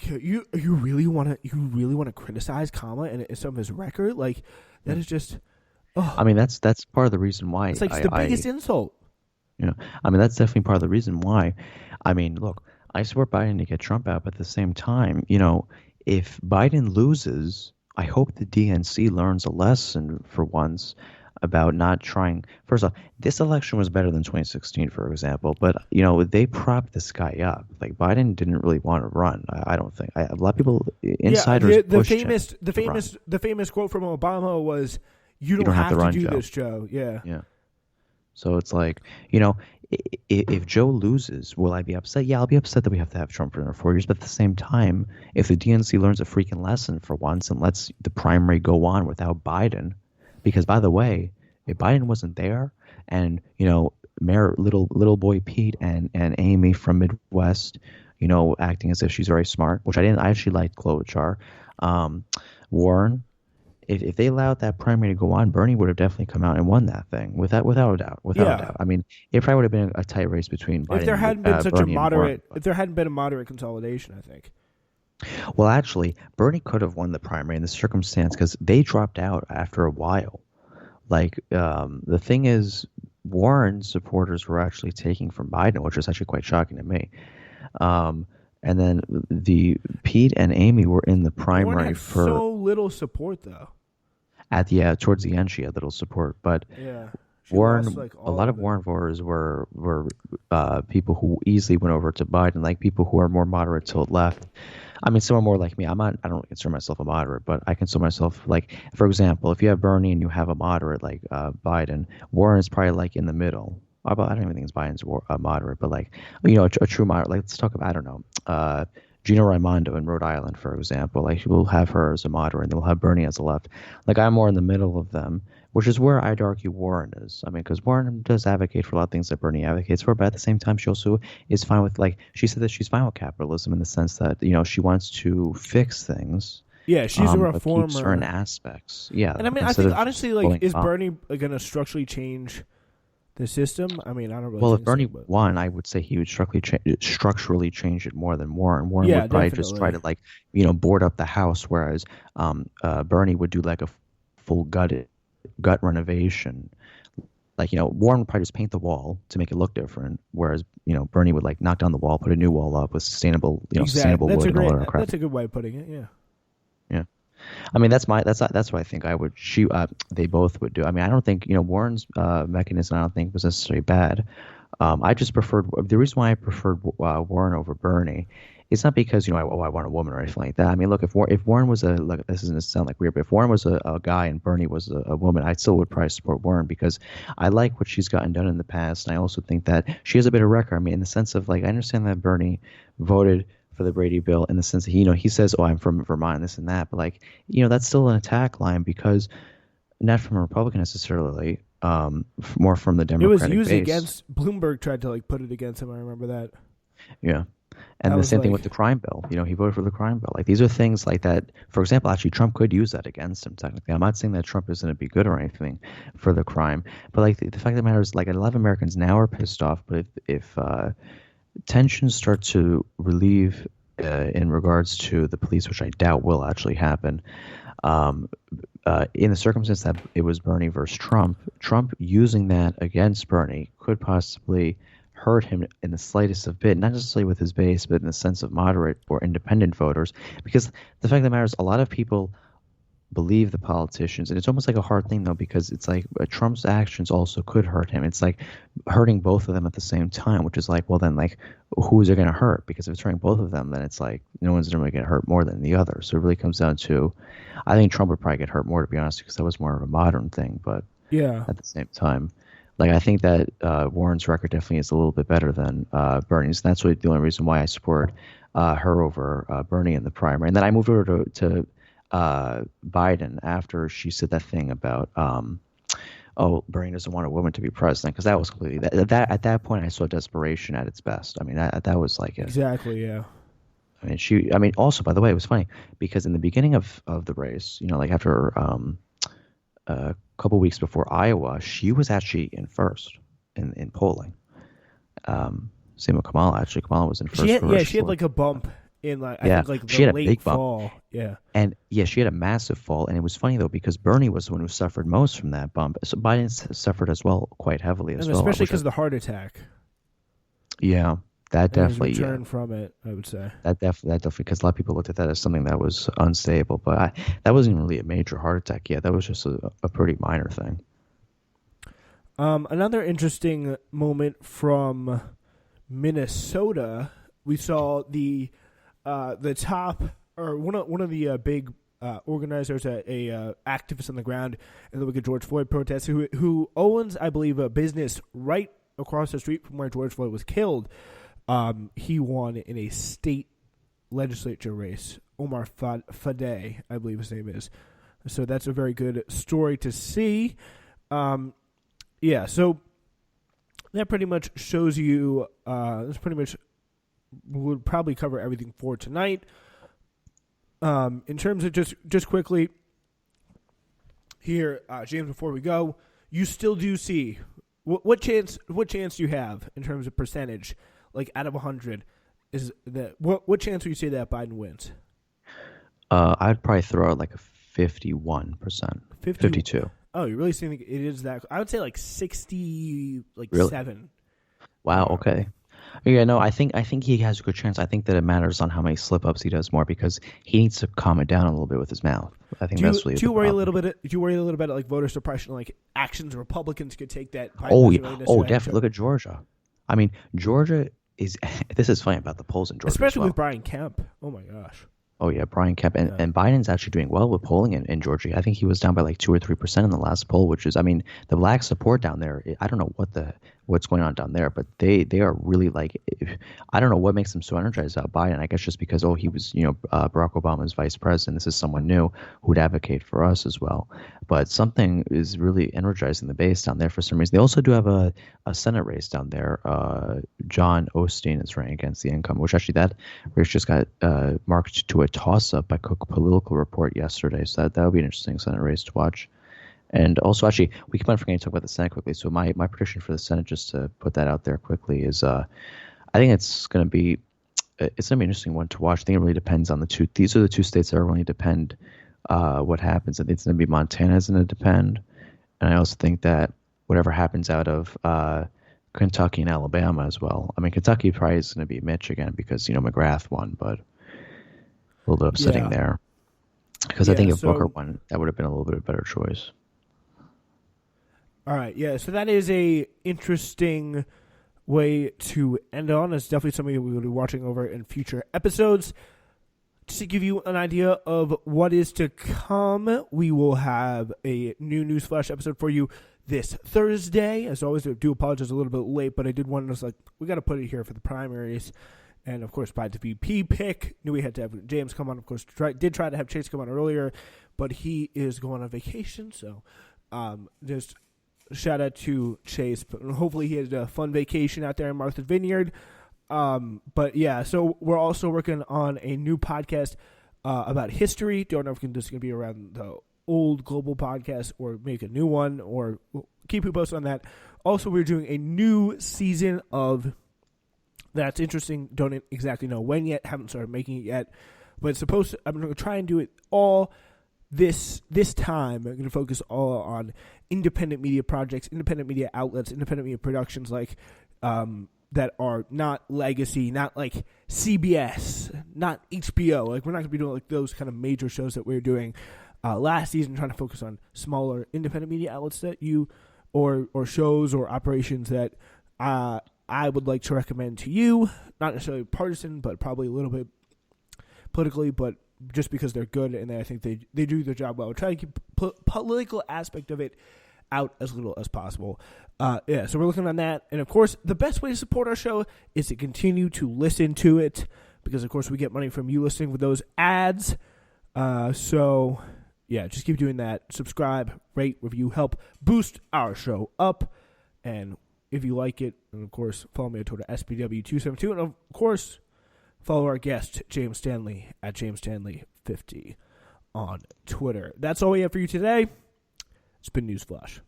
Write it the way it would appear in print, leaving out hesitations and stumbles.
You really want to criticize Kamala and some of his record? Like that is just. I Oh, mean, that's part of the reason why it's like it's the biggest insult. I mean, that's definitely part of the reason why. I mean, look, I support Biden to get Trump out, but at the same time, if Biden loses, I hope the DNC learns a lesson for once about not trying. First off, this election was better than 2016, for example, but they propped this guy up. Like Biden didn't really want to run. I don't think. A lot of people, Yeah, insiders, the pushed him famous the to run. famous the famous quote from Obama was, "You You don't don't have to have to run, do Joe. this, Joe." Yeah. Yeah. So it's like, if Joe loses, will I be upset? Yeah, I'll be upset that we have to have Trump for another 4 years. But at the same time, if the DNC learns a freaking lesson for once and lets the primary go on without Biden, because by the way, if Biden wasn't there and, Mayor little boy Pete and Amy from Midwest, acting as if she's very smart, which I didn't, I actually liked Klobuchar, Warren, if they allowed that primary to go on, Bernie would have definitely come out and won that thing without a doubt, without a Yeah. doubt. I mean, it probably would have been a tight race between If there Biden, hadn't been such a Bernie, and Warren. moderate, if there hadn't been a moderate consolidation, I think. Well, actually, Bernie could have won the primary in this circumstance because they dropped out after a while. Like the thing is, Warren supporters were actually taking from Biden, which was actually quite shocking to me. Um, and then the Pete and Amy were in the Warren primary had for so little support, though. at the towards the end she had little support, but Yeah, she lost Warren, like a all lot of of it. Warren voters were people who easily went over to Biden, like people who are more moderate to the left. I mean, some are more like me. I'm not. I don't consider myself a moderate, but I consider myself like, for example, if you have Bernie and you have a moderate like Biden, Warren is probably like in the middle. I don't even think Biden's moderate, but like a true moderate. Like let's talk about I don't know. Gina Raimondo in Rhode Island, for example, like we'll have her as a moderate, and then we'll have Bernie as a left. Like I'm more in the middle of them, which is where I'd argue Warren is. I mean, because Warren does advocate for a lot of things that Bernie advocates for, but at the same time, she also is fine with, like, she said that she's fine with capitalism in the sense that, she wants to fix things, Yeah, she's a but keep certain reformer. aspects. Yeah, And I mean, I instead think of honestly, like, going is up. Bernie going to structurally change the system? I mean, I don't really Well, if think so, Bernie but won, I would say he would structurally change it more than Warren. Warren yeah, would probably just try definitely. to, like, board up the house, whereas Bernie would do like a full gut renovation. Like, Warren would probably just paint the wall to make it look different, whereas, Bernie would like knock down the wall, put a new wall up with Exactly. sustainable wood and all that crap. That's a good way of putting it. Yeah. Yeah. I mean, that's what I think I would they both would do. I mean, I don't think, Warren's mechanism, I don't think was necessarily bad. I just preferred the reason why I preferred Warren over Bernie. It's not because I want a woman or anything like that. I mean, look, if Warren was look, this is going to sound like weird, but if Warren was a guy and Bernie was a woman, I still would probably support Warren because I like what she's gotten done in the past, and I also think that she has a bit of record. I mean, in the sense of, like, I understand that Bernie voted for the Brady bill in the sense that he says, "Oh, I'm from Vermont, this and that," but, like, that's still an attack line because not from a Republican necessarily, more from the It was Democratic used base. against Bloomberg tried to like put it against him. I remember that. Yeah. That And the was same thing like with the crime bill. He voted for the crime bill. Like, these are things like that. For example, actually, Trump could use that against him, technically. I'm not saying that Trump isn't to be good or anything for the crime. But, like, the fact of the matter is, like, a lot of Americans now are pissed off. But if tensions start to relieve in regards to the police, which I doubt will actually happen, um, in the circumstance that it was Bernie versus Trump using that against Bernie could possibly hurt him in the slightest of bit, not necessarily with his base, but in the sense of moderate or independent voters. Because the fact of the matter is, a lot of people believe the politicians, and it's almost like a hard thing though, because it's like Trump's actions also could hurt him. It's like hurting both of them at the same time, which is like, well, then, like, who is it going to hurt? Because if it's hurting both of them, then it's like no one's going to get hurt more than the other. So it really comes down to, I think Trump would probably get hurt more, to be honest, because that was more of a modern thing. But yeah. at the same time, like, I think that Warren's record definitely is a little bit better than Bernie's. And that's really the only reason why I support her over Bernie in the primary. And then I moved over to Biden after she said that thing about, oh, Bernie doesn't want a woman to be president, because that was completely that at that point I saw desperation at its best. I mean, that was like a. Exactly. Yeah. I mean, she. I mean, also, by the way, it was funny because in the beginning of the race, like after a couple weeks before Iowa, she was actually in first in polling. Same with Kamala. Actually, Kamala was in She first had for yeah she had Rushmore. like a bump in I Yeah, think like she the had a late big bump. fall. Yeah. And yeah, she had a massive fall, and it was funny though because Bernie was the one who suffered most from that bump. So Biden suffered as well, quite heavily And as well. especially because of the heart attack Yeah, that and his definitely, yeah, return from it, I would say. that definitely, because a lot of people looked at that as something that was unstable, but that wasn't even really a major heart attack. Yeah, that was just a pretty minor thing. Another interesting moment from Minnesota, we saw the top or one of the big organizers, a activist on the ground in the Wicked George Floyd protests, who owns, I believe, a business right across the street from where George Floyd was killed. He won in a state legislature race. Omar Fadey, I believe his name is. So that's a very good story to see. Yeah, so that pretty much shows you. This pretty much would probably cover everything for tonight. In terms of just quickly here, James, before we go, you still do see what chance do you have in terms of percentage, like out of 100, is that what chance would you say that Biden wins? I'd probably throw out like a 51%, 52. Oh, you really think it is that? I would say like 60, like Really? 7. Wow. Okay. Yeah. No. I think he has a good chance. I think that it matters on how many slip ups he does more because he needs to calm it down a little bit with his mouth. I think that's really. Do you worry a little bit? Do you worry a little bit like voter suppression, like actions Republicans could take that? Biden Oh doesn't yeah. really Oh, necessarily have definitely. to- Look at Georgia. I mean, Georgia is. This is funny about the polls in Georgia, especially as well. with Brian Kemp. Oh my gosh. Oh yeah, Brian Kemp and Biden's actually doing well with polling in Georgia. I think he was down by like 2 or 3% in the last poll, which is, I mean, the black support down there. I don't know what's going on down there, but they are really like, I don't know what makes them so energized about Biden. I guess just because he was Barack Obama's vice president. This is someone new who'd advocate for us as well. But something is really energizing the base down there for some reason. They also do have a Senate race down there. John Osteen is running against the income, which actually that race just got marked to a toss-up by Cook Political Report yesterday. So that would be an interesting Senate race to watch. And also, actually, we keep on forgetting to talk about the Senate quickly. So my prediction for the Senate, just to put that out there quickly, is I think it's going to be an interesting one to watch. I think it really depends on the two. These are the two states that are going to depend what happens. I think it's going to be Montana's going to depend. And I also think that whatever happens out of Kentucky and Alabama as well. I mean, Kentucky probably is going to be Mitch again because, McGrath won, but a little bit upsetting there. Because I think if Booker won, that would have been a little bit of a better choice. All right, yeah. So that is a interesting way to end on. It's definitely something we will be watching over in future episodes. Just to give you an idea of what is to come, we will have a new Newsflash episode for you this Thursday. As always, I do apologize a little bit late, but I did want to, we got to put it here for the primaries. And, of course, by the VP pick, knew we had to have James come on. Of course, did try to have Chase come on earlier, but he is going on vacation. So just shout out to Chase. But hopefully he had a fun vacation out there in Martha's Vineyard. But, yeah, so we're also working on a new podcast about history. Don't know if this is going to be around the old global podcast or make a new one, or keep you posted on that. Also, we're doing a new season of That's Interesting. Don't exactly know when yet. Haven't started making it yet. But it's supposed to, I'm going to try and do it all this time. I'm going to focus all on independent media projects, independent media outlets, independent media productions that are not legacy, not like CBS, not HBO. Like, we're not going to be doing like those kind of major shows that we were doing last season, trying to focus on smaller independent media outlets that you or shows or operations that I would like to recommend to you. Not necessarily partisan, but probably a little bit politically, but just because they're good and I think they do their job well. Try to keep political aspect of it out as little as possible. So we're looking on that. And, of course, the best way to support our show is to continue to listen to it because, of course, we get money from you listening with those ads. So, yeah, just keep doing that. Subscribe, rate, review, help boost our show up. And if you like it, and, of course, follow me on Twitter, SBW272. And, of course, follow our guest, James Stanley, at JamesStanley50 on Twitter. That's all we have for you today. It's been Newsflash.